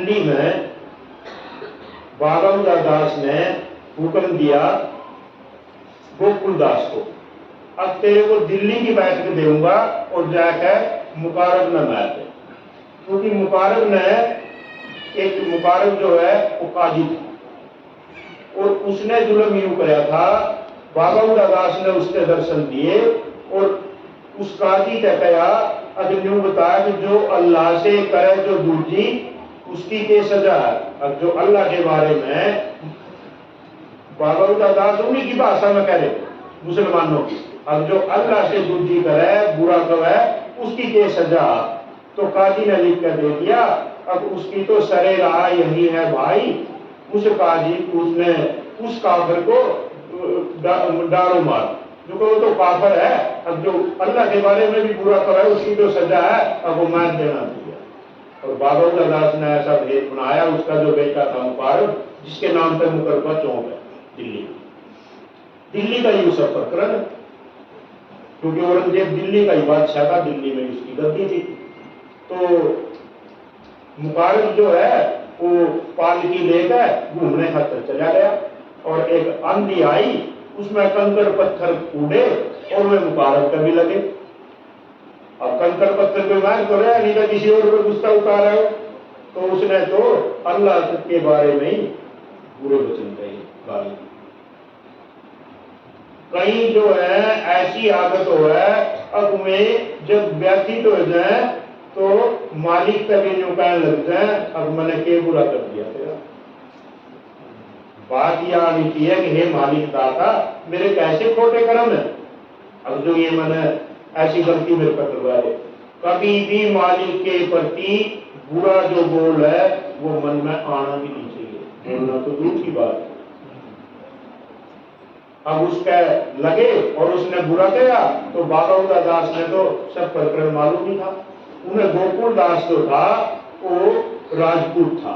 दिल्ली में बाबा दास ने हुक्म दिया गोकुल दास को, अब तेरे को दिल्ली की बैठक दूंगा और जाकर मुकारब न मार दे, क्योंकि मुकारब ने एक मुकारब जो है वो काजी था और उसने जुल्म यूं कराया था। बाबा दास ने उसके दर्शन दिए और उस काजी ने कहा अब यूं बताया कि जो अल्लाह से करे जो दूजी उसकी के सजा है। अब जो अल्लाह के बारे में बाबा दास उन्हीं की भाषा में कह रहे मुसलमानों की, अब जो अल्लाह से दूजी करे बुरा करे उसकी के सजा। तो काजी ने लिख कर दे दिया, अब उसकी तो सरे राह यही है भाई, उस काजी उसने उस काफिर को डारो मार, जो वो तो काफिर है, अब जो अल्लाह के बारे में भी बुरा करे उसकी तो सजा है, अब वो मार देना चाहिए। और बाबा दास ने ऐसा भेद बनाया, उसका जो बेटा था मुकारब, जिसके नाम पर मुकरबा चौक है दिल्ली का ही उसका प्रकरण, क्योंकि औरंगजेब दिल्ली का ही बादशाह था, दिल्ली में उसकी गद्दी थी। तो मुकारब जो है वो पालकी लेकर घूमने खातर चला गया और एक आंधी आई, उसमें कंकड़ पत्थर कूदे और वे मुकारब कभी लगे। अब कंकड़ पत्थर पे मार तो रहा नहीं था, किसी और पे गुस्सा उतारा हो, तो उसने तो अल्लाह के बारे में ही बुरे वचन कहे गाली। कहीं जो है ऐसी आदत हो है, अब में जब व्यतीत हो जाए तो मालिक तभी यूं कहने लग जाए अब मैंने के बुरा कर दिया तेरा। बात यह आनी चाहिए कि हे मालिक दाता मेरे कैसे खोटे कर्म है, अब जो ये मैंने ऐसी गलती मेरे पर करवा दे। कभी भी मालिक के प्रति बुरा जो बोल है वो मन में आना भी नहीं चाहिए, बोलना तो दूर की बात है। अब उसके लगे और उसने बुरा किया तो बाबा दास ने तो सब प्रकरण मालूम ही था। उन्हें गोकुल दास जो था वो राजपूत था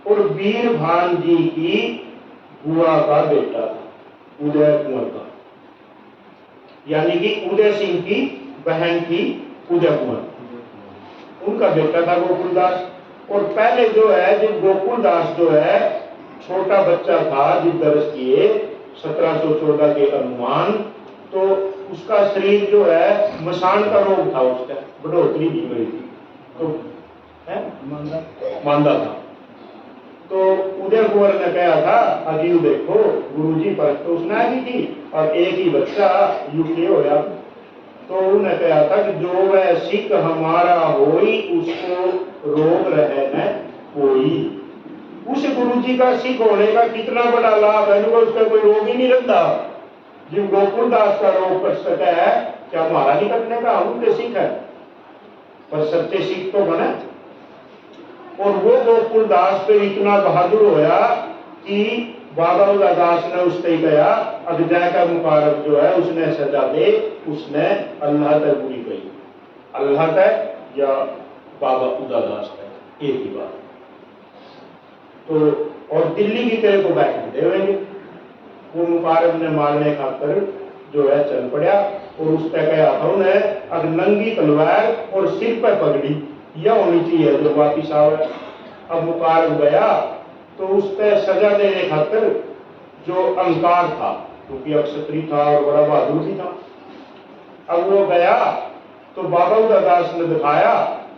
और वीर भान जी की बुआ का बेटा था, उदय कुंवर का, यानी कि उदय सिंह की बहन थी उदय कुंवर, उनका बेटा था गोकुल दास। और पहले जो है जब गोकुल दास जो है छोटा बच्चा था, जिस दर्ज किए 1714 के अनुमान, तो उसका शरीर जो है मसान का रोग था, उसका बढ़ोतरी की गई थी, तो है मांदा था। तो उदय कुंवर ने कहा था अभी देखो गुरुजी पर तो उसने आई थी और एक ही बच्चा यूके होया, तो उन्हें कहा था कि जो वह सिख हमारा होई उसको रोग रहे न कोई। उस गुरुजी का सिख होने का कितना बड़ा लाभ है, उसका कोई रोग ही नहीं रहता। जब गोकुल दास का रोग कर सका है, क्या हमारा नहीं कटने का, हम उनके सिख है, पर सच्चे सिख तो बने। और वो गोकुल दास पे इतना बहादुर होया कि बाबा दास ने उससे कहा अगजय का मुकारब जो है उसने सजा दे, उसने अल्लाह तक बुरी कही, अल्लाह तक या बाबा उदादास तक एक ही बात। तो और दिल्ली की तेरे को बैठक देवेंगे। वो मुकारब ने मारने खातर जो है चल पड़ा और उस पर कहा था उन्हें अब नंगी तलवार और सिर पर पगड़ी यह होनी चाहिए जो वापिस आवे। अब मुकारब गया तो उस पर सजा देने खातर जो अहंकार था, क्योंकि अक्षत्री था और बड़ा बहादुर भी था, अब वो गया तो बाबा दास ने दिखाया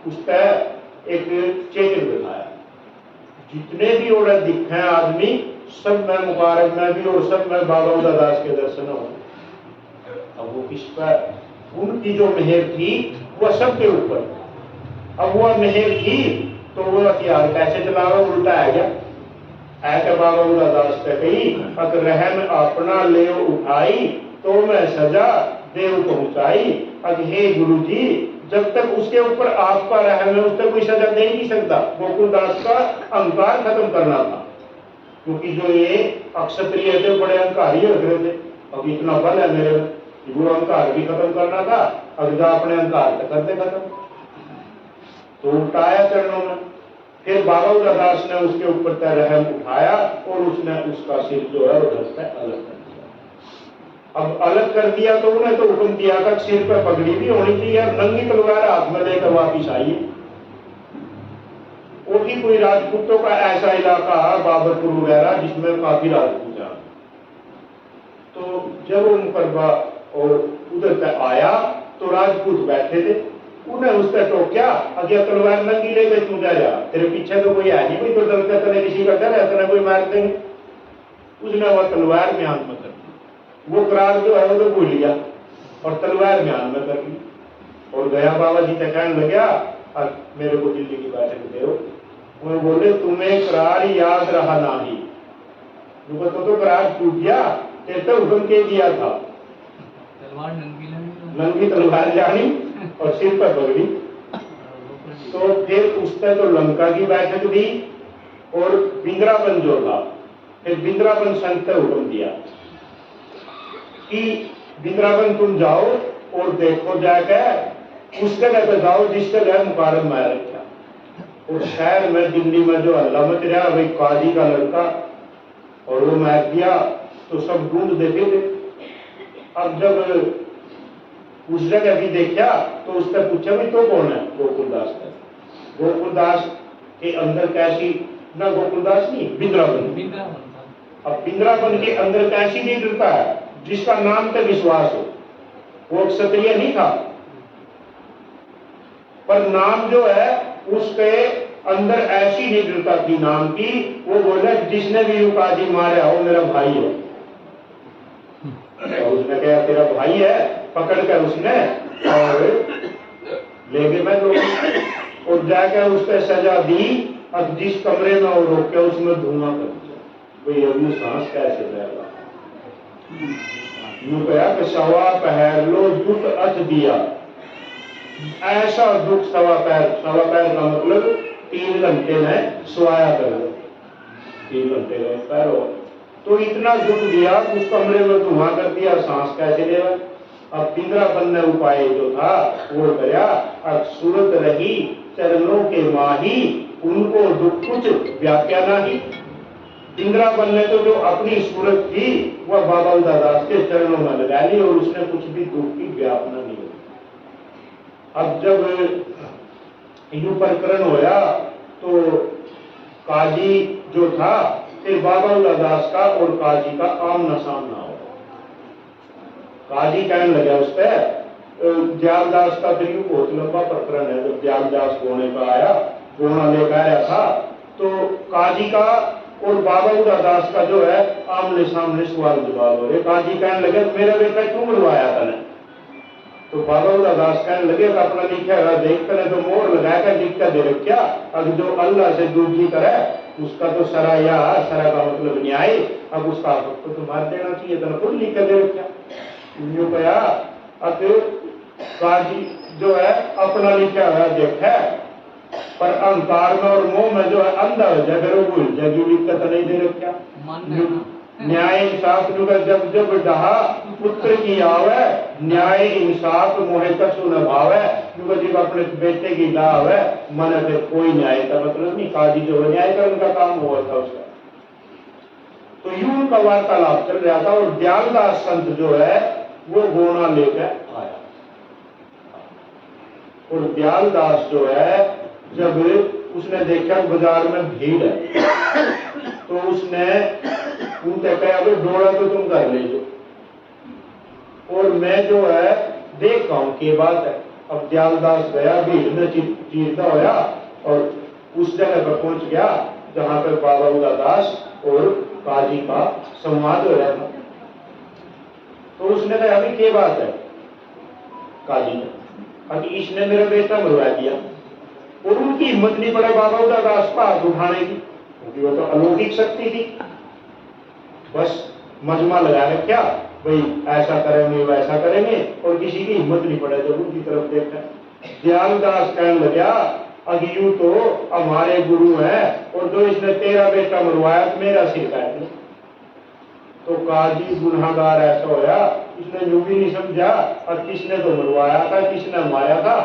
उस पर एक चित्र दिखाया, जितने भी और दिखे आदमी सब में मुकारब में भी और सब में बाबा दास के दर्शन हो। अब वो किस पर, उनकी जो मेहर थी वह सबके ऊपर, अब वह मेहर थी तो वो हथियार कैसे चलावा, उल्टा आ गया ऐसा बाबा दास पे कही अगर रहम अपना ले उठाई तो मैं सजा देव पहुंचाई। अब हे गुरु जी जब तक उसके ऊपर आपका रहम है उस तक कोई सजा दे ही नहीं सकता। गोकुल दास का अहंकार खत्म करना था, क्योंकि जो ये अक्षत्रिय थे बड़े अहंकारी लग रहे थे, अब इतना बल है मेरे में, वो अहंकार भी खत्म करना था। अगर अपने अहंकार तक करते खत्म तो उठाया चरणों में, फिर बाबा दास ने उसके ऊपर तय रहम उठाया और उसने उसका सिर जो है उधर से अलग कर दिया। अब अलग कर दिया तो उन्हें तो हुक्म दिया था सिर पर पगड़ी भी होनी चाहिए, नंगी तलवार हाथ में लेकर वापिस आइए। वो भी कोई राजपूतों का ऐसा इलाका है बाबरपुर वगैरह जिसमें काफी राजपूत हैं। तो जब उन पर और उधर तक आया तो राजपूत बैठे थे, उन्हें उस पर टोक्या, अगर तलवार नंगी ले गई तू जा, तेरे पीछे तो कोई है नहीं, कोई तो डरता तने किसी का डर है, तने कोई मार देंगे। उसने वह तलवार में हाथ में कर दी, वो करार जो है वो तो भूल गया और तलवार में हाथ में कर ली और गया। बाबा जी तक कहने लगा अब मेरे को दिल्ली की बैठक दे। उन्होंने बोले तुम्हें करार याद रहा नहीं, तो करार टूट गया, तेरे तो हुक्म के दिया था, तलवार नंगी तलवार जानी और सिर पर पगड़ी। तो फिर उसने तो लंका की बैठक दी और बिंद्रावन जो था, फिर बिंद्रावन संत ने हुक्म दिया कि बिंद्रावन तुम जाओ और देखो जाकर उस जगह पे जाओ जिस जगह मुकारम में रखा। और शहर में दिल्ली में जो हल्ला मच रहा भाई काजी का लड़का और वो मार दिया, तो सब ढूंढ देखे थे। अब जब उस जगह भी देखा तो उसने पूछा भी तो कौन है? गोकुलदास है। गोकुलदास के अंदर कैसी ना, गोकुलदास नहीं बिंद्रावन। अब बिंद्रावन के अंदर कैसी लीडरता है जिसका नाम पे विश्वास हो। वो क्षत्रिय नहीं था पर नाम जो है उसके अंदर ऐसी लीडरता थी नाम की, वो बोले जिसने भी काजी मारा वो मेरा भाई है। और उसने कहा तेरा भाई है, पकड़ कर उसने और ले गए मैं लोग और जाकर उसने सजा दी। अब जिस कमरे में वो रोक के उसमें धुआं कर दिया, भाई अभी सांस कैसे रहेगा। यूं कहा कि सवा पहर लो दुख अथ दिया, ऐसा दुख सवा पैर का मतलब 3 घंटे में सोया कर लो, 3 घंटे में पैर हो तो इतना दुख दिया उस कमरे में धुआं कर दिया, सांस कैसे लेगा। अब बिंद्रावन ने उपाय जो था वो कराया, अब सूरत रही चरणों के माही, उनको दुख कुछ व्याख्या नहीं। बिंद्रावन ने तो जो अपनी सूरत थी वह बाबा दास के चरणों में लगा ली और उसने कुछ भी दुख की व्यापना नहीं। अब जब यूं प्रकरण होया तो काजी जो था फिर बाबा दास का और काजी का आमना सामना हो। काजी कहने लगा उस पर दयालदास का फिर यूं बहुत लंबा प्रकरण है। जब दयालदास गोने का आया, गोना लेकर आया था तो काजी का और बाबा दास का जो है आमने सामने सवाल जवाब हो रहे। काजी कहने लगे मेरा बेटा क्यों मरवाया था? तो बाबा दास कहने लगे अपना लिखा है देख कर तो मोहर लगाकर लिख कर दे रखा, अब जो अल्लाह से दूजी करे उसका तो सरा या सरा का मतलब न्याय, अब उसका हक तो मार देना चाहिए, तो खुद लिख कर दे रखा। यूं कहा अब काजी जो है अपना लिखा हुआ देखा पर अहंकार में और मोह में जो है अंधा हो जाए, फिर वो भूल जाए दिक्कत नहीं दे रखा। न्याय इंसाफ जब जब डहा पुत्र की आवे, न्याय इंसाफ मोहे कछु न भावे, क्योंकि जब अपने बेटे की डाह है मन फिर कोई न्याय का मतलब नहीं। काजी जो है न्याय का उनका काम हुआ था उसका। तो यूं उनका वार्तालाप चल रहा था और दयालदास संत जो है वो गोना लेकर आया और दयालदास जो है जब उसने देखा बाजार में भीड़ है तो उसने उनसे कहा भाई डोड़ा तो तुम कर ले जो और मैं जो है देखता हूं के बात है। अब दयालदास गया, भीड़ में चीरता होया और उस जगह पर पहुंच गया जहां पर बाबा दास और काजी का संवाद हो रहा था। तो उसने कहा अभी क्या बात है? काजी ने अभी इसने मेरा बेटा मरवा दिया और उनकी हिम्मत नहीं पड़े बाबा दास का हाथ उठाने की, क्योंकि वो तो अलौकिक शक्ति थी। बस मजमा लगा रखा भाई ऐसा करेंगे वैसा करेंगे और किसी की हिम्मत नहीं पड़े जब उनकी तरफ देखा। दयालदास कहने लगा अगियू तो हमारे गुरु है और जो इसने तेरा बेटा मरवाया तो मेरा सिर काट दे। तो काजी गुनाहगार ऐसा होया, इसने यूं भी नहीं समझा और किसने तो मरवाया था किसने मारा था,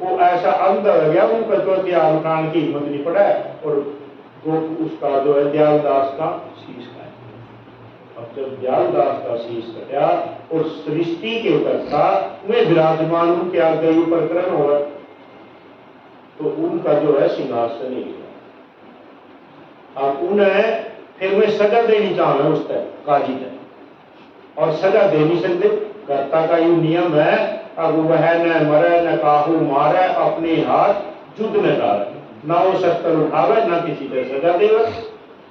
वो ऐसा अंध हो गया उनका तो हथियार उठाने की हिम्मत नहीं पड़ा और वो उसका जो है दयालदास का शीश काटा। अब जब दयालदास का शीश कटा और सृष्टि के कर्ता वे विराजमान के आगे प्रकरण हो रहा तो उनका जो है सिंहासन ही गया। अब उन्हें फिर मैं सजा देनी चाहूँ उस तक काजी तक, और सजा दे नहीं सकते। कर्ता का ये नियम है, अब वह न मरे न काहू मारे, अपने हाथ युद्ध न डाले, ना वो शस्त्र उठावे न किसी को सजा देवे।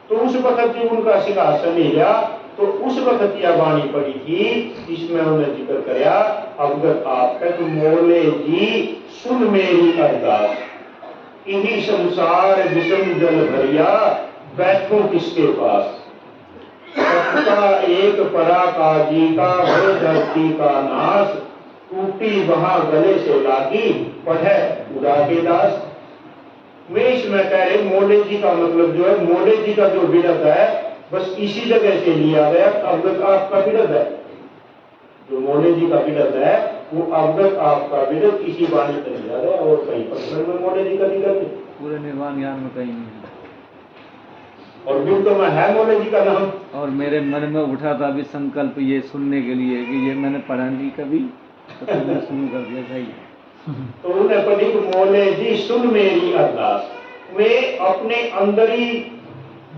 तो उस वक्त जो उनका सिंहासन हिला, तो उस वक्त यह वाणी पड़ी थी, इसमें उन्हें जिक्र कराया, अवगत आप तक मोले जी सुन मेरी अरदास, इन्हीं संसार विषम जल भरिया, बैठो किसके पास, सबका एक परा काजी का हो धरती का नाश, टूटी वहां गले से लागी पढ़े उड़ा के दास। मैं इसमें कह रहे मोले जी का मतलब जो है, मोले जी का जो विरत है बस इसी जगह से लिया गया। अवगत आपका विरत है, जो मोले जी का विरत है वो अवगत आपका विरत इसी वाणी से लिया गया, और कहीं पर में मोले जी का विरत है पूरे निर्वाण ज्ञान में कहीं नहीं है। और विरत में है मोले जी का नाम। और मेरे मन में उठा था अभी संकल्प ये सुनने के लिए कि ये मैंने पढ़ा नहीं कभी, तो फिर मैं शुरू कर दिया सही। तो उन्हें पढ़ी मोले जी सुन मेरी अरदास, वे अपने अंदर ही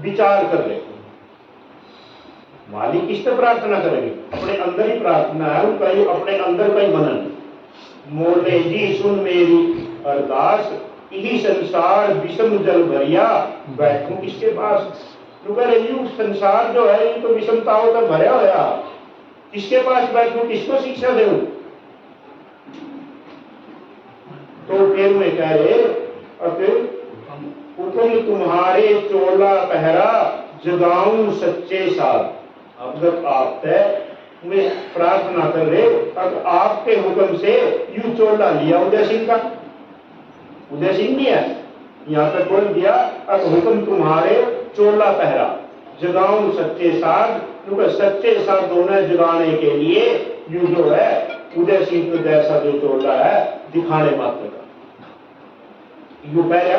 विचार कर रहे, मालिक किस तरह प्रार्थना करेंगे, अपने अंदर ही प्रार्थना है उनका, ही अपने अंदर का ही मनन। मोले जी सुन मेरी अरदास, यही संसार विषम जल भरिया, बैठूं किसके पास। तो कह रही संसार जो है ये तो विषमताओं का भरा हुआ, किसके पास बैठूं, किसको शिक्षा दूं। तो फिर मैं कह रहे हुक्म तुम्हारे चोला पहरा, जगाऊं सच्चे साथ। अब जब आप मैं प्रार्थना कर रहे, अब आपके हुक्म से यू चोला लिया उदय सिंह का, उदय सिंह नहीं है यहाँ पर बोल दिया, अब हुक्म तुम्हारे चोला पहरा, जगाऊं सच्चे साथ। क्योंकि सच्चे साथ दोनों जगाने के लिए यू जो है उदय सिंह को जैसा जो चोला है दिखाने मात्र का, यू पहरा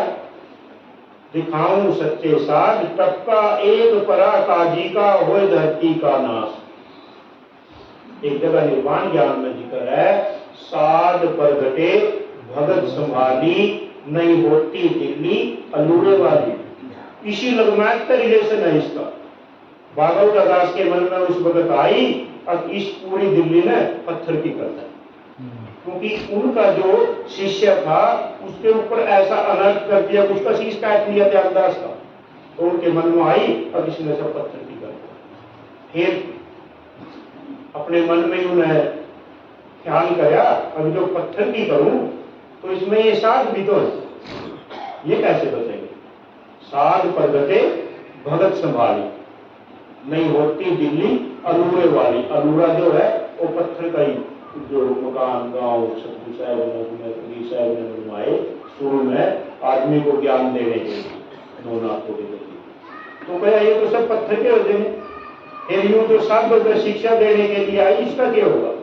दिखाऊं सच्चे साथ, टपका एक परा काजी का हो धरती का नाश। एक जगह निर्वाण ज्ञान में जिक्र है, साध पर घटे भगत संभाली, नहीं होती दिल्ली अलूरे वाली। इसी लगमात का रिलेशन है इसका। भागवत दास के मन में उस वक्त आई, अब इस पूरी दिल्ली ने पत्थर की करता है, क्योंकि उनका जो शिष्य था उसके ऊपर ऐसा अनर्थ कर दिया, उसका शीश काट लिया त्यागदास का, तो उनके मन में आई, अब इसने सब पत्थर की कर दिया। फिर अपने मन में उन्हें ख्याल कराया, अब जो पत्थर की करूं तो इसमें ये साध भी तो है, ये कैसे बचेंगे। साध पर गते भगत संभाली, नहीं होती दिल्ली अलूरे वाली। अलूरा जो है वो पत्थर का ही, जो मकान गांव सतगुरु साहब ने बनवाए शुरू में आदमी को ज्ञान देने के लिए, दो नाथों के लिए, तो कहा ये तो सब पत्थर के होते हैं। फिर यूं जो सब शिक्षा देने के लिए आई, इसका क्या होगा।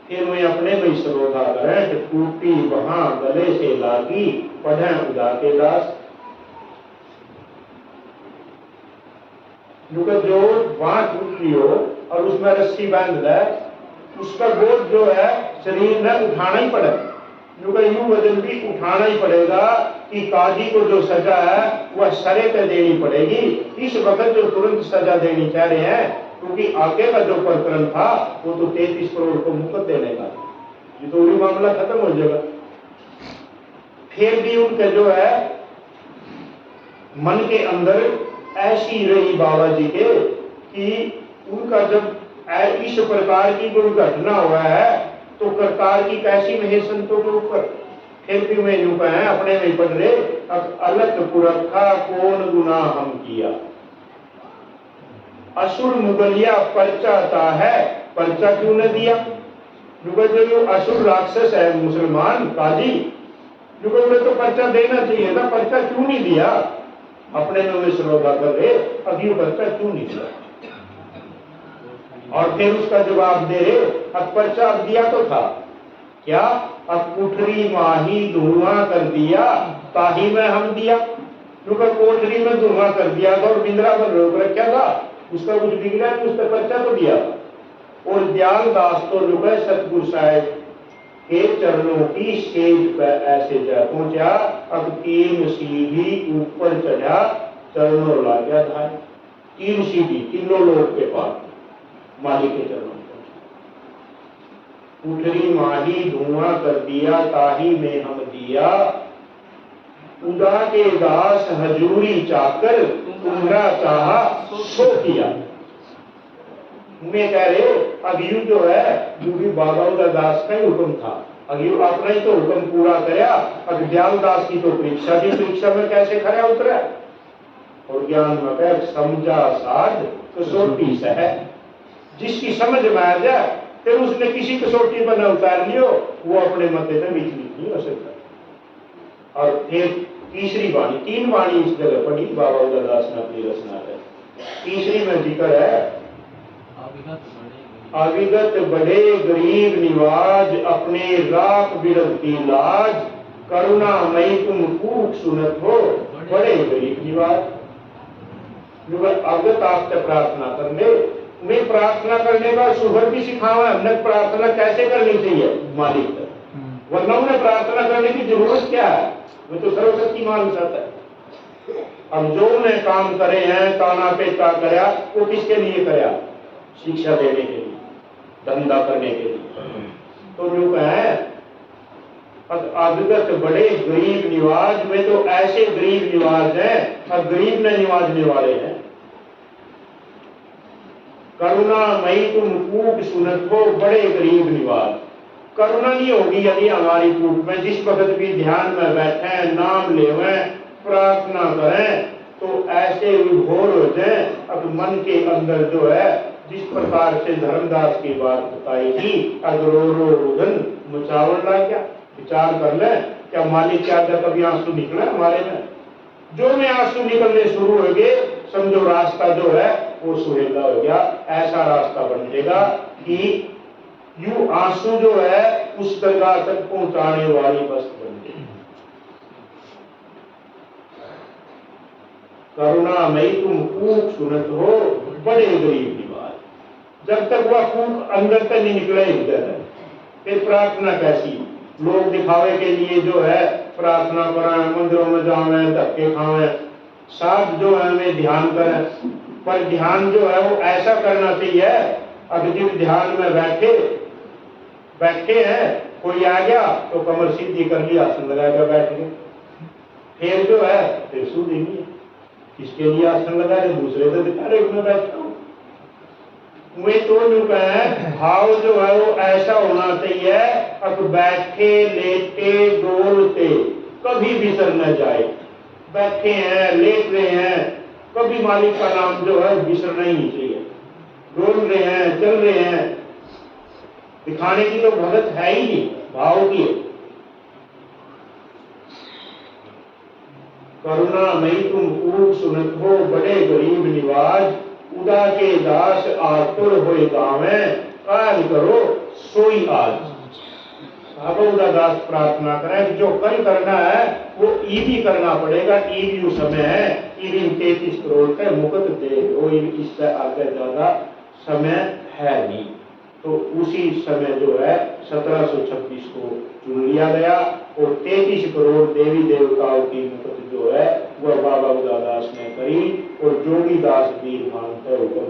फिर मैं अपने में श्रोधा करें कि टूटी वहां गले से लागी, पढ़े उदा के दास। जो वहां टूटी हो और उसमें रस्सी बांध दे, उसका बोझ जो है शरीर में उठाना ही पड़ेगा, यूं वजन भी उठाना ही पड़ेगा कि काजी को जो सजा है वह सरे पे देनी पड़ेगी। इस वक्त जो तुरंत सजा देनी चाह रहे हैं, क्योंकि आगे का जो प्रकरण था वो तो 33 करोड़ को मुफ्त देने का, ये तो वही मामला खत्म हो जाएगा। फिर भी उनके जो है मन के अंदर ऐसी रही बाबा जी के कि उनका जब इस प्रकार की कोई घटना हुआ है तो प्रकार की कैसी नहीं संतों के ऊपर। फिर भी मैं यूं कहें अपने में पढ़ रहे, अब अलग पुरखा कौन गुनाह हम किया, असुर मुगलिया परचाता है, पर्चा क्यों न दिया। जो असुर राक्षस है मुसलमान काजी, तो पर्चा देना चाहिए था, पर्चा क्यों नहीं दिया। अपने में श्रोधा कर रहे, अब ये पर्चा क्यों नहीं दिया। और फिर उसका जवाब दे रहे, अब पर्चा अब दिया तो था क्या, अब कोठरी माही धुआं कर दिया, ताही में हम दिया। क्योंकि कोठरी में धुआं कर दिया था और बिंद्रा पर रोक रखा था, उसका कुछ बिगड़ा नहीं, उसका पर्चा तो दिया था। और दयाल दास तो जो है सतगुरु साहब के चरणों की सेज पर ऐसे जा पहुंचा, अब 3 सीढ़ी ऊपर चढ़ा, चरणों ला गया धाय। 3 सीढ़ी, तीनों लोग के पास मालिक के चरणों में पहुंचा। उठरी माही धुआं कर दिया, ताही में हम दिया, उदा के दास हजूरी चाकर, तुम्हारा चाहा सो किया। मैं कह रहे अब यू जो है यू भी बाबा दास का ही हुक्म था, अब यू अपना ही तो हुक्म पूरा कराया। अब दयाल दास की तो परीक्षा थी, परीक्षा में कैसे खरा उतरा। और ज्ञान में कह समझा साध कसौटी से है, जिसकी समझ में आ जाए फिर उसने किसी कसौटी पर न उतार लियो, वो अपने मते में विचलित नहीं हो सकता। और फिर तीसरी वाणी, 3 वाणी इस जगह पढ़ी बाबा दास ने अपनी रचना है। तीसरी में जिक्र है अविगत बड़े गरीब निवाज, अपने राख बिरद की लाज, करुणा मई तुम कूक सुनत हो, बड़े गरीब निवाज। अवगत आपसे प्रार्थना करने, मैं प्रार्थना करने का सुभर भी सिखावा, हमने प्रार्थना कैसे करनी चाहिए मालिक तक, वरना उन्हें प्रार्थना करने की जरूरत क्या है, वो तो सर्वशक्तिमान चाहता है। अब जो उन्हें काम करे हैं, ताना पेटा कराया, वो किसके लिए कराया, शिक्षा देने के लिए, धंधा करने के लिए। तो जो है अविगत बड़े गरीब निवाज में तो ऐसे गरीब निवाज हैं, अब गरीब ने निवाजने वाले हैं। करुणा मई तुम कूट सुनत हो, बड़े गरीब निवाज। करुणा नहीं होगी यदि हमारी कूट में जिस वक्त भी ध्यान में बैठे, नाम लेवें, प्रार्थना करें, तो ऐसे विभोर हो जाए। अब मन के अंदर जो है जिस प्रकार से धर्मदास की बात बताई थी, अगरो रुदन मुचावल ला, क्या विचार कर ले, क्या मालिक क्या कभी आंसू निकला हमारे में, जो में आंसू निकलने शुरू हो गए समझो रास्ता जो है वो सुहेला हो गया। ऐसा रास्ता बन जाएगा कि यू आंसू जो है उस दरगाह तक पहुंचाने वाली वस्तु बन गई। करुणा मई तुम कूक सुनत हो, बड़े गरीब निवाज। जब तक वह कूक अंदर तक नहीं निकले इधर, फिर प्रार्थना कैसी, लोग दिखावे के लिए जो है प्रार्थना कराएं, मंदिरों में जावे, धक्के खावे, साथ जो है हमें ध्यान करें, पर ध्यान जो है वो ऐसा करना चाहिए। अब जिस ध्यान में बैठे हैं, कोई आ गया तो कमर सीधी कर लिया, आसन लगा कर बैठ गए, फिर जो है फिर सूझ नहीं है, किसके लिए आसन लगा रहे, दूसरे तो दिखा रहे मैं बैठता हूँ। वे तो भाव जो है वो ऐसा होना चाहिए, अब बैठे लेटे डोलते कभी बिसर न जाए। बैठे हैं, लेट रहे हैं, कभी मालिक का नाम जो है बिसरना ही नहीं चाहिए। डोल रहे हैं, चल रहे हैं, दिखाने की तो भगत है ही नहीं, भाव की है। करुणा मई तुम कूक सुनत हो, बड़े गरीब निवाज, उदा के दास आतुर होए गावे, काल करो सोई आज। बाबा दास प्रार्थना करें, जो कल करना है वो ईदी करना पड़ेगा, ईदी समय है, ईदी 33 करोड़ का मुकत दे, वो इससे आगे ज्यादा समय है नहीं। तो उसी समय जो है 1726 को चुन लिया गया और 33 करोड़ देवी देवताओं की मुकत जो है वह बाबा उदादास ने करी। और जोगीदास वीर भान हुक्म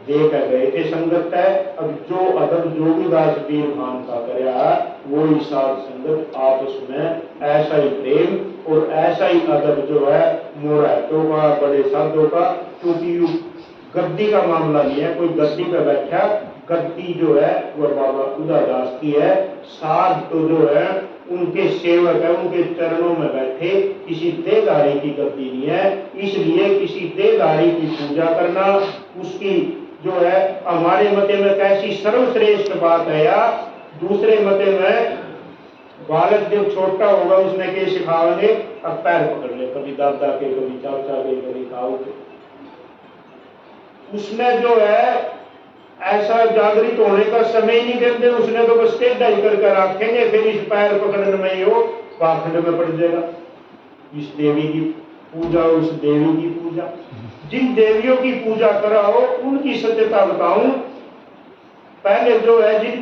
दे कर गए थे संगत है। अब जो अदब जोगीदास वीर भान का कराया वो ही साथ संगत आपस में ऐसा ही प्रेम और ऐसा ही अदब जो है मोराटों का, बड़े साधों का, क्योंकि गद्दी का मामला नहीं है, कोई गद्दी पे बैठा, गद्दी जो है वह बाबा उदादास की है। साध तो जो है उनके सेवक है, उनके चरणों में बैठे, किसी देहधारी की गद्दी नहीं है। इसलिए किसी देहधारी की पूजा करना उसकी जो है हमारे मते में कैसी सर्वश्रेष्ठ बात है। या दूसरे मते में बालक जब छोटा होगा उसने के सिखाएंगे, अब पैर पकड़ ले, कभी दादा के, कभी चाचा के, कभी ताऊ के। उसने जो है ऐसा जागृत होने का समय ही नहीं देते, उसने तो बस टेढ़ा ही करके रखेंगे, फिर इस पैर पकड़ने में ही वो पाखंड में पड़ जाएगा। इस देवी की पूजा, उस देवी की पूजा, जिन देवियों की पूजा कराओ उनकी सत्यता बताऊं। पहले जो है जिन